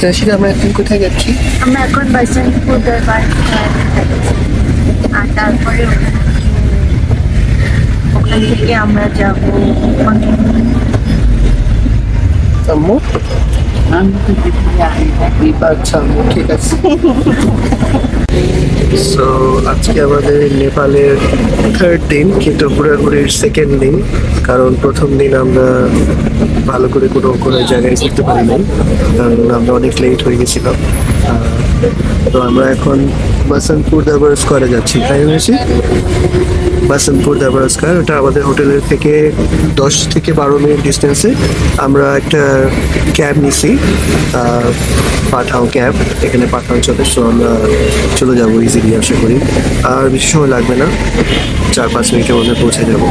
তাহলে আমরা এখন কোথায় যাচ্ছি? আমরা এখন বসন্তপুর দরবার যাচ্ছি। আর তারপরে ওখান থেকে আমরা যাবো আম্মু আচ্ছা আম্মু ঠিক আছে। সো আজকে আমাদের নেপালের থার্ড দিন, কিন্তু ঘোরাঘুরির সেকেন্ড দিন। কারণ প্রথম দিন আমরা ভালো করে কোনো জায়গায় ঘুরতে পারি নাই, কারণ আমরা অনেক লেট হয়ে গেছিলাম। তো আমরা এখন বসন্তপুর দরবার স্কোয়ারে যাচ্ছি, তাই হয়েছি। বসন্তপুর দরবার স্কোয়ার, ওটা আমাদের হোটেলের থেকে 10 থেকে 12 মিনিট ডিস্টেন্সে। আমরা একটা ক্যাব নিছি, পাঠাও ক্যাব, এখানে পাঠাও চলে। সো আমরা চলে যাবো ইজিলি, আশা করি আর বেশি সময় লাগবে না, 4-5 মিনিটের মধ্যে পৌঁছে যাবো।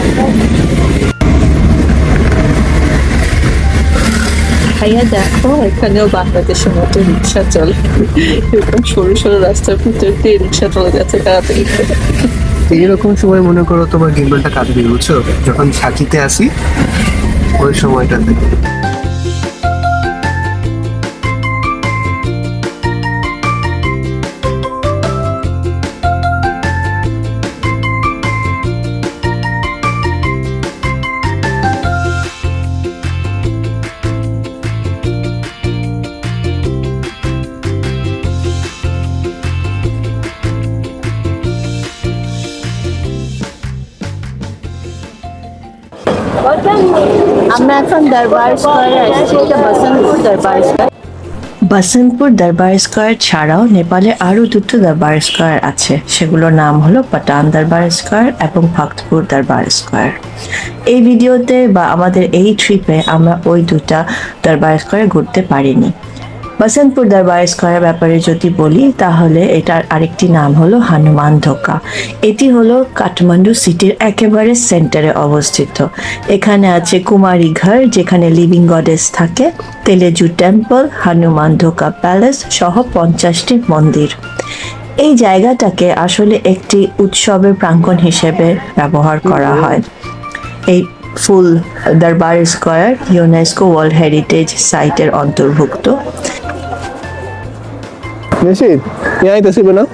ভাইয়া দেখো, এখানেও বাংলাদেশের মতো রিক্সা চলে, এরকম সরু সরু রাস্তার ভিতর দিয়ে রিক্সা চলে যাচ্ছে তাড়াতাড়ি। এইরকম সময় মনে করো তোমার গিম্বলটা কাটবে, বুঝছো, যখন সাকিতে আসি ওই সময়টাতে। আমরা এখন দরবার স্কোয়ারে আসছি, এটা বসন্তপুর দরবার স্কোয়ার। বসন্তপুর দরবার স্কোয়ার ছাড়াও নেপালে আরও দুটো দরবার স্কোয়ার আছে, সেগুলোর নাম হলো পাটান দরবার স্কোয়ার এবং ভক্তপুর দরবার স্কোয়ার। এই ভিডিওতে বা আমাদের এই ট্রিপে আমরা ওই দুটা দরবার স্কোয়ারে ঘুরতে পারিনি। বসন্তপুর দরবার স্কোয়ারের ব্যাপারে যদি বলি, তাহলে এটার আরেকটি নাম হলো হনুমান ধোকা। এটি হলো কাঠমান্ডু সিটির একেবারে সেন্টারে অবস্থিত। এখানে আছে কুমারী ঘর, যেখানে লিভিং গডেস থাকে, তেলেজু টেম্পল, হনুমান ধোকা প্যালেস সহ 50টি মন্দির। এই জায়গাটাকে আসলে একটি উৎসবের প্রাঙ্গণ হিসেবে ব্যবহার করা হয়। এই ফুল দরবার স্কোয়ার ইউনেস্কো ওয়ার্ল্ড হেরিটেজ সাইটের অন্তর্ভুক্ত। নিশ্চিত আইতেছি না,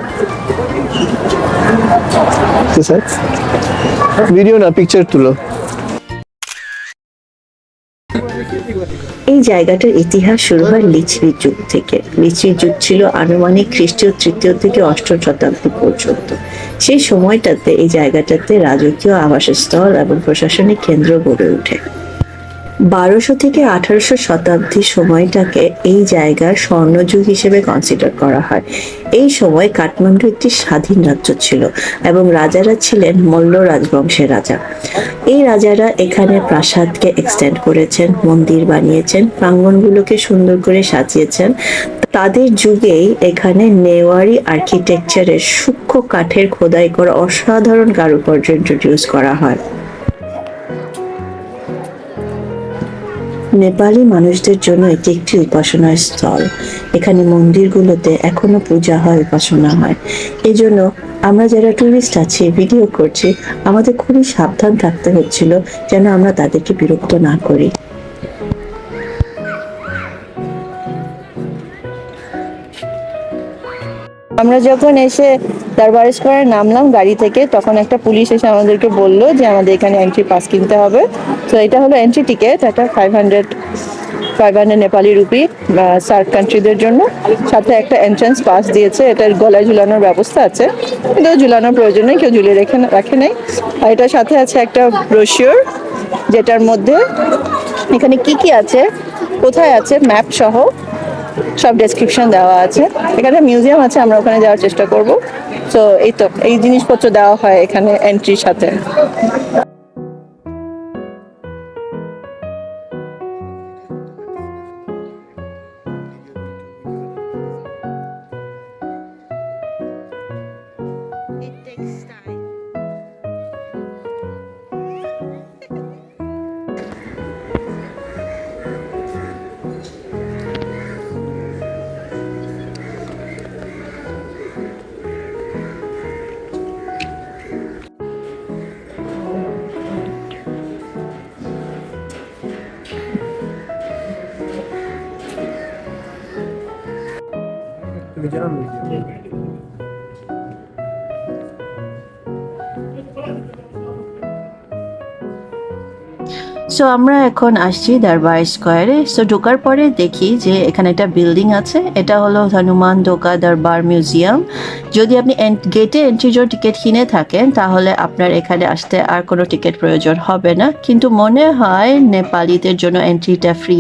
ভিডিও না পিকচার তুলো। এই জায়গাটার ইতিহাস শুরু হয় লিচরি যুগ থেকে। লিচরি যুগ ছিল আনুমানিক খ্রিস্টীয় 3য় থেকে 8ম শতাব্দী পর্যন্ত। সেই সময়টাতে এই জায়গাটাতে রাজকীয় আবাসস্থল এবং প্রশাসনিক কেন্দ্র গড়ে ওঠে। 1200 থেকে 1800 শতাব্দীর সময়টাকে এই জায়গার স্বর্ণযুগ হিসেবে কনসিডার করা হয়। এই সময় কাঠমান্ডু একটি স্বাধীন রাজ্য ছিল এবং রাজারা ছিলেন মল্ল রাজবংশের রাজা। এই রাজারা এখানে প্রাসাদকে এক্সটেন্ড করেছেন, মন্দির বানিয়েছেন, প্রাঙ্গণগুলোকে সুন্দর করে সাজিয়েছেন। তাদের যুগেই এখানে নেওয়ারি আর্কিটেকচারের সূক্ষ্ম কাঠের খোদাই করা অসাধারণ কারুকার্য ইন্ট্রোডিউস করা হয়। নেপালি মানুষদের জন্য এটি একটি উপাসনার স্থল। এখানে মন্দিরগুলোতে এখনো পূজা হয়, উপাসনা হয়। এই জন্য আমরা যারা টুরিস্ট আছি, ভিডিও করছি, আমাদের খুবই সাবধান থাকতে হচ্ছিল যেন আমরা তাদেরকে বিরক্ত না করি। আমরা যখন এসে দরবার স্কোয়ারে নামলাম গাড়ি থেকে, তখন একটা পুলিশ এসে আমাদেরকে বললো যে আমাদের এখানে এন্ট্রি পাস কিনতে হবে। তো এটা হলো এন্ট্রি টিকিট, এটা 500 নেপালি রুপি সার্ক কান্ট্রিদের জন্য। সাথে একটা এন্ট্রান্স পাস দিয়েছে, এটার গলায় ঝুলানোর ব্যবস্থা আছে, কিন্তু ঝুলানোর প্রয়োজন নেই, কেউ ঝুলিয়ে রাখে নাই। আর এটার সাথে আছে একটা ব্রোশিওর, যেটার মধ্যে এখানে কি আছে, কোথায় আছে, ম্যাপ সহ সব ডেসক্রিপশন দেওয়া আছে। এখানে মিউজিয়াম আছে, আমরা ওখানে যাওয়ার চেষ্টা করব। তো এই জিনিসপত্র দেওয়া হয় এখানে এন্ট্রির সাথে। সো আমরা এখন আসছি দরবার স্কোয়ারে। সো ঢোকার পরে দেখি যে এখানে একটা বিল্ডিং আছে, এটা হলো হনুমান ধোকা দরবার মিউজিয়াম। যদি আপনি গেটে এন্ট্রির জন্য টিকিট কিনে থাকেন তাহলে আপনার এখানে আসতে আর কোনো টিকিট প্রয়োজন হবে না, কিন্তু মনে হয় নেপালিদের জন্য এন্ট্রিটা ফ্রি,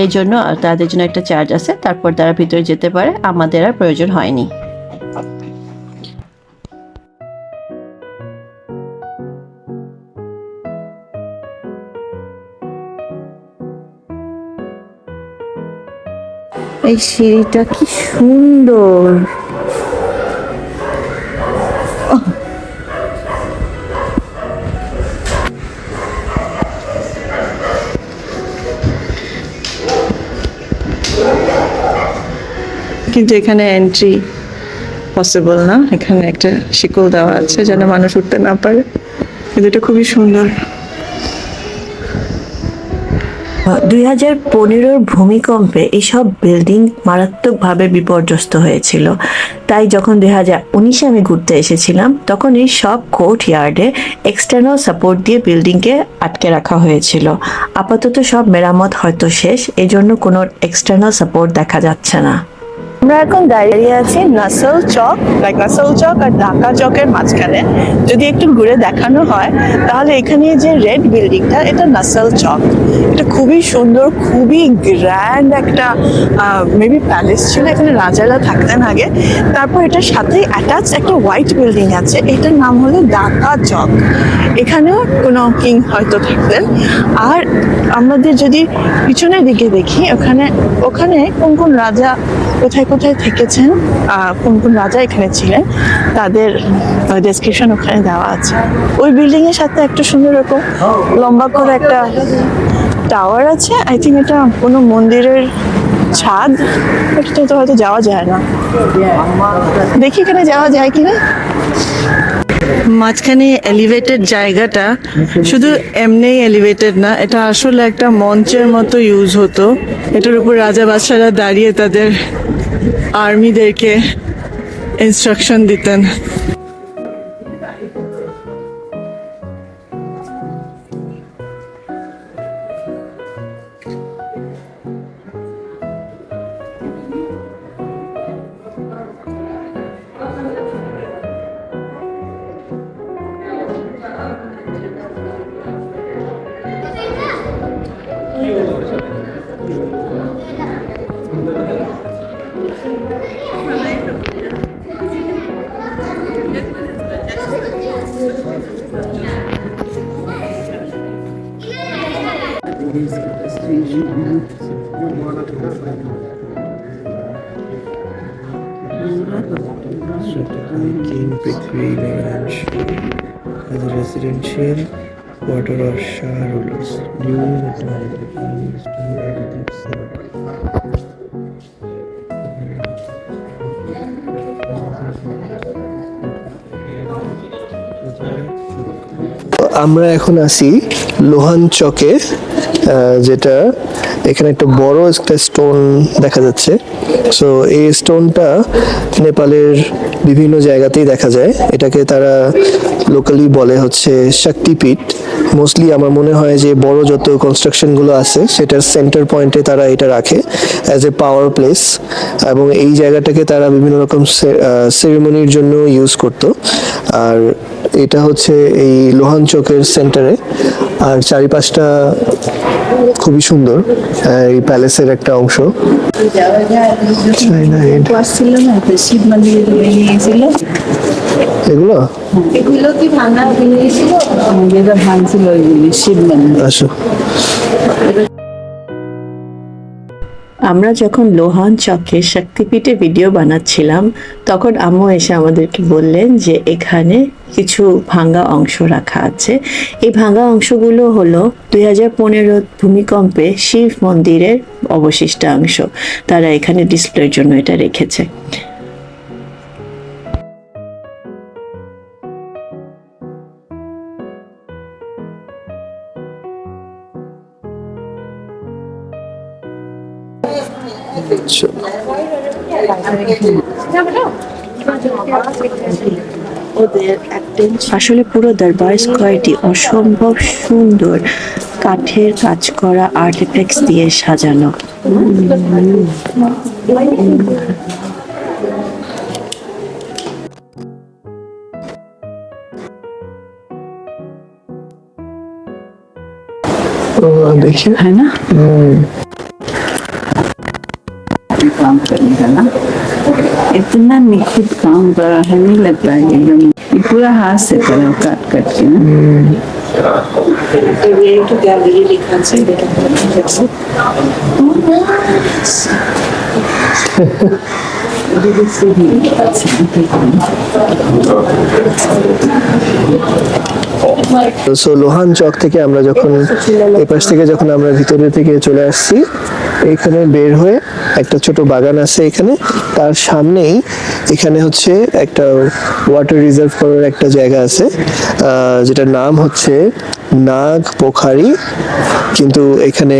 এই জন্য তাদের জন্য একটা চার্জ আছে, তারপর তারা ভিতরে যেতে পারে, আমাদের আর প্রয়োজন হয়নি। এই সিঁড়িটা কি সুন্দর! কিন্তু এখানে এন্ট্রি পসিবল না, এখানে একটা শিকল দেওয়া আছে যেন মানুষ উঠতে না পারে, কিন্তু এটা খুবই সুন্দর। 2015 ভূমিকম্পে এইসব বিল্ডিং মারাত্মকভাবে বিপর্যস্ত হয়েছিল, তাই যখন 2019 আমি ঘুরতে এসেছিলাম তখন এই সব কোর্ট ইয়ার্ডে এক্সটার্নাল সাপোর্ট দিয়ে বিল্ডিংকে আটকে রাখা হয়েছিল। আপাতত সব মেরামত হয়তো শেষ, এজন্য কোনো এক্সটার্নাল সাপোর্ট দেখা যাচ্ছে না। আমরা এখন দাঁড়িয়ে আছি নাসল চক, নাসল চক আর ঢাকা চকের মাঝখানে। যদি একটু ঘুরে দেখানো হয় তাহলে এখানে যে রেড বিল্ডিংটা, এটা নাসল চক। এটা খুবই সুন্দর, খুবই গ্র্যান্ড একটা মেবি প্যালেস ছিল, এখানে রাজারা থাকতেন আগে। তারপর এটার সাথেই অ্যাটাচ একটা হোয়াইট বিল্ডিং আছে, এটার নাম হলো ঢাকা চক। এখানেও কোনো কিং হয়তো থাকতেন। আর আমাদের যদি পিছনের দিকে দেখি, ওখানে কোন কোন রাজা কোথায় কোথায় থেকেছেন, কোন কোন রাজা এখানে ছিলেন, তাদের ডেসক্রিপশন ওখানে দেওয়া আছে। ওই বিল্ডিং এর সাথে একটা সুন্দর রকম লম্বা করে একটা টাওয়ার আছে। আই থিঙ্ক এটা কোনো মন্দিরের ছাদ, এটাতে হয়তো যাওয়া যায় না, দেখি এখানে যাওয়া যায় কিনা। মাঝখানে এলিভেটেড জায়গাটা শুধু এমনি এলিভেটেড না, এটা আসলে একটা মঞ্চের মতো ইউজ হতো। এটার উপর রাজা বাদশারা দাঁড়িয়ে তাদের আর্মিদেরকে ইনস্ট্রাকশন দিতেন। King Prithvi Ranch as a residential quarter of Shah rulers during the time of the আমরা এখন আছি লোহান চকে, যেটা এখানে একটা বড় একটা স্টোন দেখা যাচ্ছে। সো এই স্টোনটা নেপালের বিভিন্ন জায়গাতেই দেখা যায়। এটাকে তারা লোকালি বলে হচ্ছে শক্তিপীঠ। মোস্টলি আমার মনে হয় যে বড় যত কনস্ট্রাকশনগুলো আছে সেটার সেন্টার পয়েন্টে তারা এটা রাখে অ্যাজ এ পাওয়ার প্লেস, এবং এই জায়গাটাকে তারা বিভিন্ন রকম সেরেমনির জন্য ইউজ করতো। আর এটা হচ্ছে এই লোহান চকের সেন্টারে, আর চারিপাশটা খুবই সুন্দর, এই প্যালেসের একটা অংশ। শিব মন্দির এগুলো এগুলো কি ভাঙা ভেঙেছিল? যেটা ভাঙছিল ওইগুলি শিব মন্দির। আচ্ছা, আমরা যখন লোহান চকের শক্তিপীঠে ভিডিও বানাচ্ছিলাম তখন আম্মু এসে আমাদেরকে বললেন যে এখানে কিছু ভাঙা অংশ রাখা আছে। এই ভাঙা অংশগুলো হলো 2015 ভূমিকম্পে শিব মন্দিরের অবশিষ্টাংশ। তারা এখানে ডিসপ্লের জন্য এটা রেখেছে। আসলে পুরো দরবার স্কোয়ারটি অসম্ভব সুন্দর কাঠের কাজ করা আর্টিফ্যাক্টস দিয়ে সাজানো। देखिए है ना? काम करने का ना इतना निखुत काम करा है, नहीं लगता है एकदम ये पूरा हाथ से करा काट काट के ना। गैलरी लिखा সো লোহান চক থেকে আমরা যখন এই পাশ থেকে যখন আমরা ভিতরে থেকে চলে আসছি, এখানে বের হয়ে একটা ছোট বাগান আছে এখানে, তার সামনেই এখানে হচ্ছে একটা ওয়াটার রিজার্ভ করার একটা জায়গা আছে, যেটার নাম হচ্ছে নাগ পোখারি, কিন্তু এখানে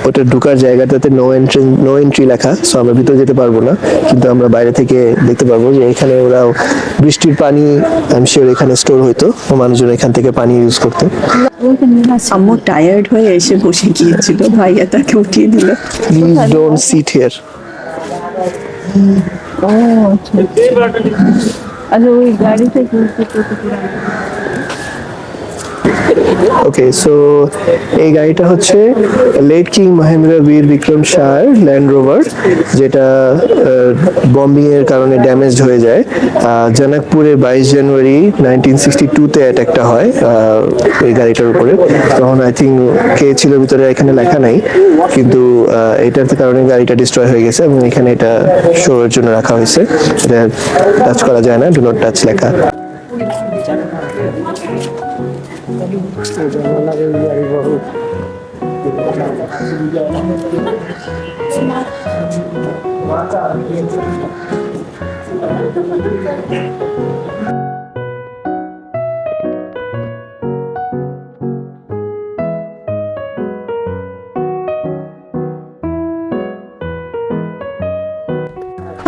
ওটা ঢোকার জায়গাটাতে নো এন্ট্রি লেখা, সো আমরা ভিতরে যেতে পারবো না, কিন্তু আমরা বাইরে থেকে দেখতে পারবো যে এখানে ওরা বৃষ্টির পানি আই এম শিওর এখানে স্টোর হইতো, মানুষজন এখান থেকে পানি ইউজ করতো। আম্মু টায়ার্ড হয়ে এসে বসে গিয়েছিল, ভাইয়া তাকে উঠিয়ে দিল। Please don't sit here. अच्छा वही गाड़ी से ওকে, সো এই গাড়িটা হচ্ছে লেট কিং মহেন্দ্র বীর বিক্রম শাহর ল্যান্ড রোভার, যেটা বম্বিং এর কারণে ড্যামেজ হয়ে যায়। জনকপুরে 22 জানুয়ারি 1962-তে অ্যাটাকটা হয় এই গাড়িটার উপরে। তখন আই থিঙ্ক কে ছিল ভিতরে এখানে লেখা নাই, কিন্তু এটার কারণে গাড়িটা ডিস্ট্রয় হয়ে গেছে এবং এখানে এটা শো এর জন্য রাখা হয়েছে। এটা টাচ করা যায় না, ডু নট টাচ লেখা।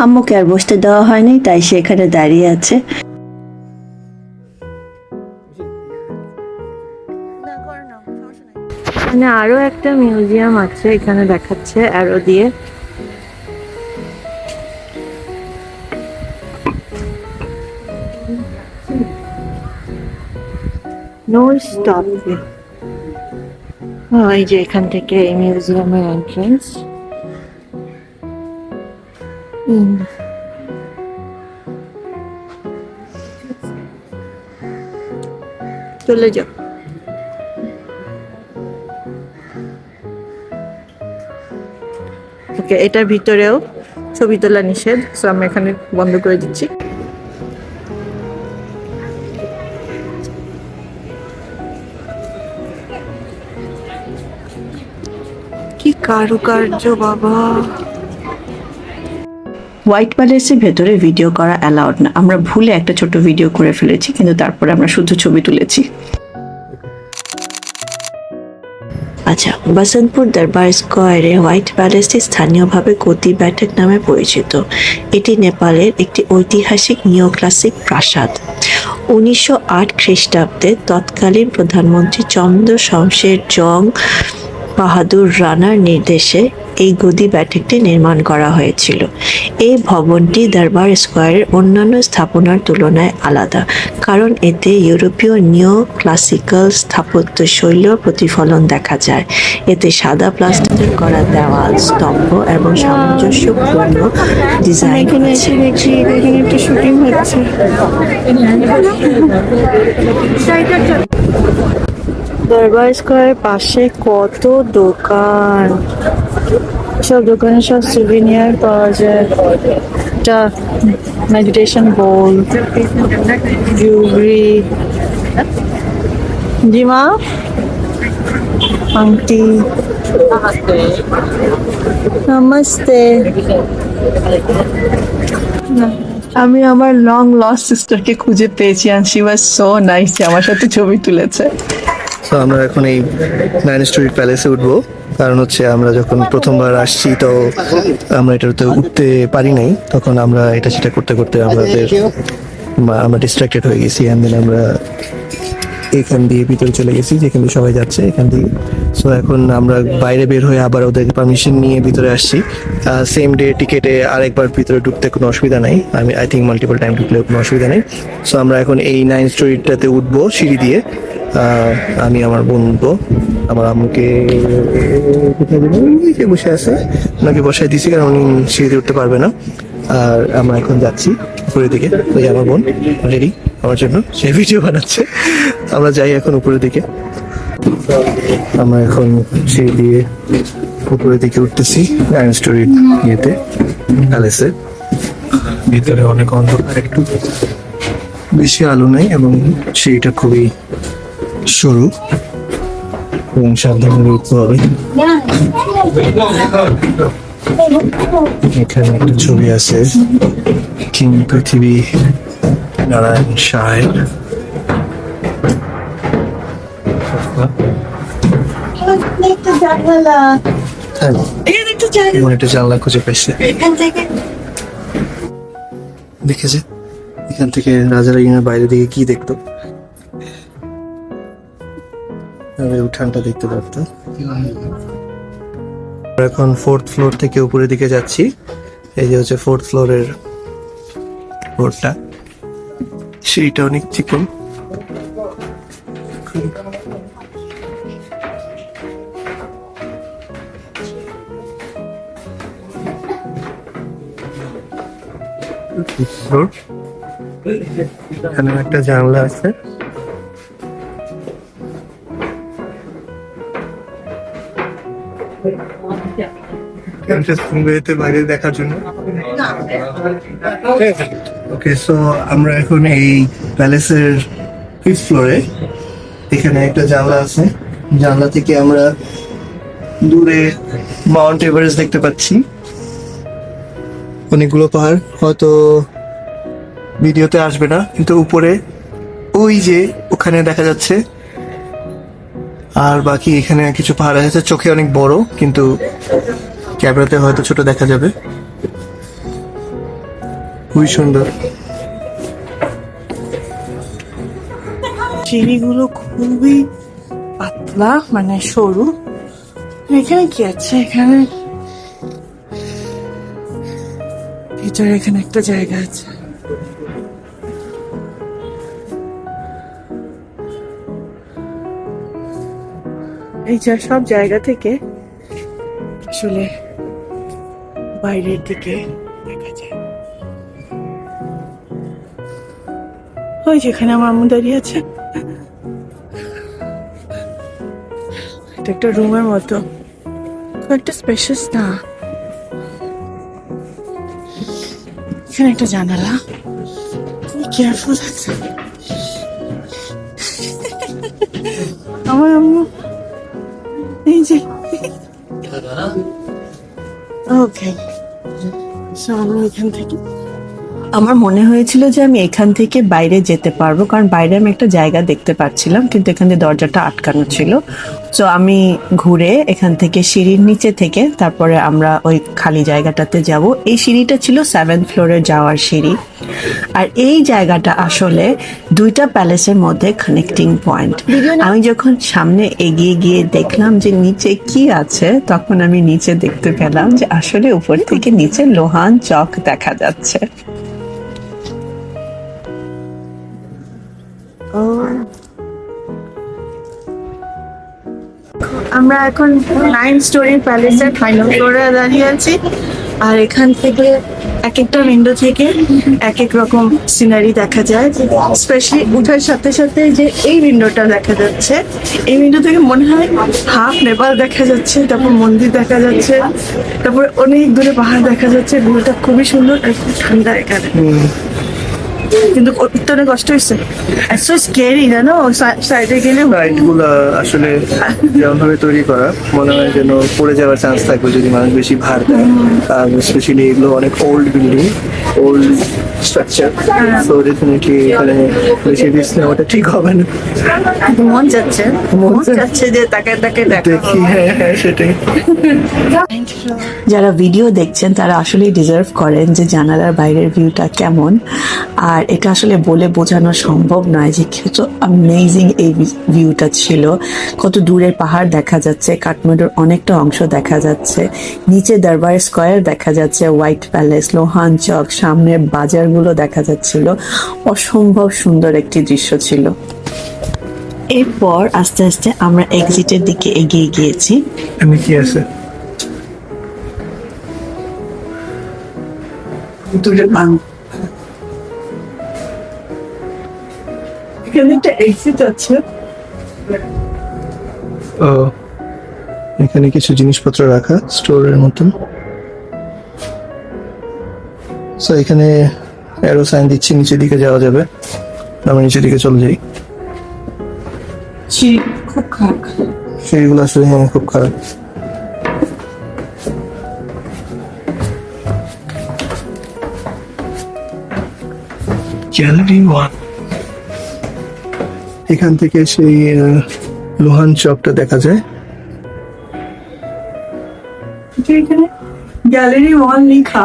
আম্মুকে আর বসতে দেওয়া হয়নি, তাই সে এখানে দাঁড়িয়ে আছে। এখানে আরো একটা মিউজিয়াম আছে, এখানে দেখাচ্ছে অ্যারো দিয়ে। No stop. এই যে এখান থেকে এই মিউজিয়ামের এন্ট্রান্স। চলে যাও। ওকে, এটার ভিতরেও ছবি তোলা নিষেধ, সো আমি এখানে বন্ধ করে দিচ্ছি। কি কারুকার্য বাবা! হোয়াইট প্যালেসের ভেতরে ভিডিও করা অ্যালাউড না, আমরা ভুলে একটা ছোট ভিডিও করে ফেলেছি, কিন্তু তারপরে আমরা শুধু ছবি তুলেছি। আচ্ছা, বসন্তপুর দরবার স্কোয়ারে হোয়াইট প্যালেসটি স্থানীয়ভাবে গদি ব্যাঠক নামে পরিচিত। এটি নেপালের একটি ঐতিহাসিক নিওক্লাসিক প্রাসাদ। 1908 খ্রিস্টাব্দে তৎকালীন প্রধানমন্ত্রী চন্দ্র শমশের জং বাহাদুর রানার নির্দেশে এই গদি ব্যাঠকটি নির্মাণ করা হয়েছিল। এই ভবনটি দরবার স্কোয়ারের অন্যান্য স্থাপনার তুলনায় আলাদা, কারণ এতে ইউরোপীয় নিও ক্লাসিক্যাল স্থাপত্য শৈলীর প্রতিফলন দেখা যায়। এতে সাদা প্লাস্টারের করা দেওয়াল, স্তম্ভ এবং সামঞ্জস্যপূর্ণ ডিজাইন আছে। একটা শুটিং হচ্ছে। দরবার স্কোয়ারের পাশে কত দোকান, সব দোকানে সব সুভিনিয়ার পাওয়া যায়। একটা মেডিটেশন বোল, জুয়েলারি, জি মা, আংটি। নমস্তে। আমি আমার লং লস্ট সিস্টারকে খুঁজে পেয়েছি, and she was so nice, যে আমার সাথে ছবি তুলেছে। তো আমরা এখন এই 9 স্টোরি প্যালেসে উঠবো, কারণ হচ্ছে আমরা যখন প্রথমবার আসছি তো আমরা এটাতে উঠতে পারি নাই, তখন আমরা এটা সেটা করতে করতে আমরা ডিস্ট্রাক্টেড হয়ে গেছি। অ্যান্ড দেন আমরা এখান দিয়ে ভিতরে চলে গেছি, যেখানে সবাই যাচ্ছে এখান দিয়ে। সো এখন আমরা বাইরে বের হয়ে আবার ওদের পারমিশন নিয়ে ভিতরে আসছি। সেম ডে টিকেটে আরেকবার ভিতরে ঢুকতে কোনো অসুবিধা নাই, আই থিঙ্ক মাল্টিপল টাইম ঢুকলেও কোনো অসুবিধা নেই। সো আমরা এখন এই 9 স্টোরিটাতে উঠবো সিঁড়ি দিয়ে। আমি আমার বোন উঠবো, আমার আম্মুকে কোথায় দিল, ওই যে বসে আছে, ওনাকে বসায় দিছি কারণ উনি সিঁড়িতে উঠতে পারবে না। আর আমরা এখন যাচ্ছি উপরের দিকে। ওই আমার বোন রেডি আমার জন্য, সে ভিডিও বানাচ্ছে। আমরা যাই এখন উপরের দিকে। আমরা এখন সিঁড়ি দিয়ে উপরের দিকে উঠতেছি 9 স্টোরি ইয়েতে, প্যালেসে। ভিতরে অনেক অন্ধকার, একটু বেশি আলো নেই এবং সিঁড়িটা খুবই সরু এবং সাবধানে উঠতে হবে। এখানে একটা ছবি আছে, কিং পৃথিবী নারায়ণ শাহের। একটা জানলা খুঁজে পেয়েছে, দেখেছে এখান থেকে রাজারা ইনার বাইরে দিকে কি দেখতো, উঠানটা দেখতে পারতো। এখন 4th ফ্লোর থেকে উপরের দিকে যাচ্ছি। এই যে হচ্ছে 4th ফ্লোরের ফ্লোরটা, সিঁড়িটা অনেক চিকন। এখানে একটা জানলা আছে, বাইরে দেখার জন্য। ওকে, সো আমরা এখন এই প্যালেসের 5th ফ্লোরে। এখানে একটা জানলা আছে, জানলা থেকে আমরা দূরে মাউন্ট এভারেস্ট দেখতে পাচ্ছি। অনেকগুলো পাহাড়, হয়তো ভিডিওতে আসবে না, কিন্তু উপরে ওই যে ওখানে দেখা যাচ্ছে। আর বাকি এখানে কিছু পাহাড় আছে, চোখে অনেক বড় কিন্তু ক্যামেরাতে হয়তো ছোট দেখা যাবে। খুবই সুন্দর। সিঁড়িগুলো খুবই পাতলা, মানে সরু। এখানে কি আছে, এখানে ভিতরে এখানে একটা জায়গা আছে। এই যে সব জায়গা থেকে আসলে বাইরের দিকে দেখা যায়। ওই যেখানে আমার আম্মু দাঁড়িয়ে আছে, এটা একটা রুমের মতো, খুব একটা স্পেশাস না। এখানে একটা জানালা, কেয়ারফুল আছে। আমার আম্মু এই যে, ওকে, আমি এখান থেকে আমার মনে হয়েছিল যে আমি এখান থেকে বাইরে যেতে পারবো, কারণ বাইরে আমি একটা জায়গা দেখতে পাচ্ছিলাম, কিন্তু এখান দিয়ে দরজাটা আটকানো ছিল। তো আমি ঘুরে এখান থেকে সিঁড়ির নিচে থেকে তারপরে আমরা ওই খালি জায়গাটাতে যাব। এই সিঁড়িটা ছিল 7th ফ্লোরে যাওয়ার সিঁড়ি। আর এই জায়গাটা আসলে দুইটা প্যালেসের মধ্যে কানেক্টিং পয়েন্ট। আমি যখন সামনে এগিয়ে গিয়ে দেখলাম যে নিচে কি আছে, তখন আমি নিচে দেখতে পেলাম যে আসলে উপর থেকে নিচে লোহান চক দেখা যাচ্ছে। আমরা এখন 9 স্টোরি প্যালেসের ফাইনাল ফ্লোরে দাঁড়িয়ে আছি। আর এখান থেকে এক একটা উইন্ডো থেকে এক এক রকম সিনারি দেখা যায়। স্পেশালি উঠার সাথে সাথে যে এই উইন্ডোটা দেখা যাচ্ছে, এই উইন্ডো থেকে মনে হয় হাফ নেপাল দেখা যাচ্ছে, তারপর মন্দির দেখা যাচ্ছে, তারপরে অনেক দূরে পাহাড় দেখা যাচ্ছে। ভিউটা খুবই সুন্দর আর খুব ঠান্ডা এখানে। কিন্তু উঠতে অনেক কষ্ট হয়েছে। সো স্কেরি জানো, সাইডে গেলে রাইড গুলা আসলে যেমন ভাবে তৈরি করা মনে হয় যেন পড়ে যাওয়ার চান্স থাকবে যদি মানুষ বেশি ভার দেয়। আর স্পেশালি এগুলো অনেক old building, old structure, so definitely এখানে বেশি রিস্ক নেওয়াটা ঠিক হবে না। কিন্তু মন যাচ্ছে, মন যাচ্ছে যে তাকে তাকে দেখি, হ্যাঁ হ্যাঁ সেটাই। যারা ভিডিও দেখছেন তারা আসলে ডিজার্ভ করেন যে জানালার বাইরের ভিউটা কেমন। আর এটা আসলে বলে বোঝানো সম্ভব নয় যে কত অ্যামেজিং এই ভিউটা ছিল। কত দূরের পাহাড় দেখা যাচ্ছে, কাঠমান্ডুর অনেকটা অংশ দেখা যাচ্ছে, নিচে দরবার স্কয়ার দেখা যাচ্ছে, হোয়াইট প্যালেস, লোহান চক, সামনের বাজারগুলো দেখা যাচ্ছিল। অসম্ভব সুন্দর একটি দৃশ্য ছিল। এরপর আস্তে আস্তে আমরা এক্সিটের দিকে এগিয়ে গিয়েছি। আমি কি আছে এখানে একটা এক্সিট আছে। ও, এখানে কিছু জিনিসপত্র রাখা স্টোরের মতন। সো এখানে অ্যারো সাইন দিচ্ছি, নিচের দিকে যাওয়া যাবে। আমরা নিচের দিকে চলে যাই। খুব খারাপ। সেইগুলো আসলে হ্যাঁ খুব খারাপ। গ্যালারি 1, এখান থেকে সেই লোহান চকটা দেখা যায়। এখানে গ্যালারি 1 লেখা,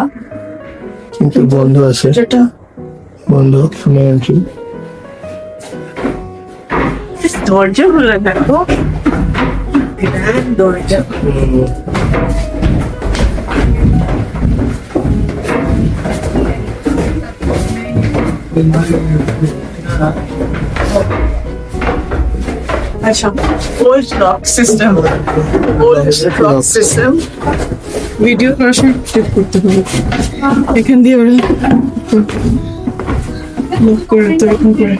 কিন্তু বন্ধ আছে, যেটা বন্ধ। No entry. দরজাগুলো দেখো, গ্র্যান্ড দরজা। আচ্ছা, old lock system, old lock system. Video করার সময় চেক করতে হবে। এখান দিয়ে ওরা লক করে তো এরকম করে।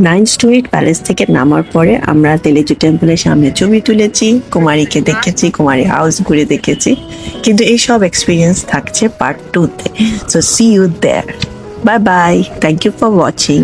নাইন স্টোরি প্যালেস থেকে নামার পরে আমরা তেলেজু টেম্পলের সামনে ছবি তুলেছি, কুমারীকে দেখেছি, কুমারী হাউস ঘুরে দেখেছি। কিন্তু এই সব এক্সপিরিয়েন্স থাকছে পার্ট 2-তে। So see you there. Bye bye, thank you for watching.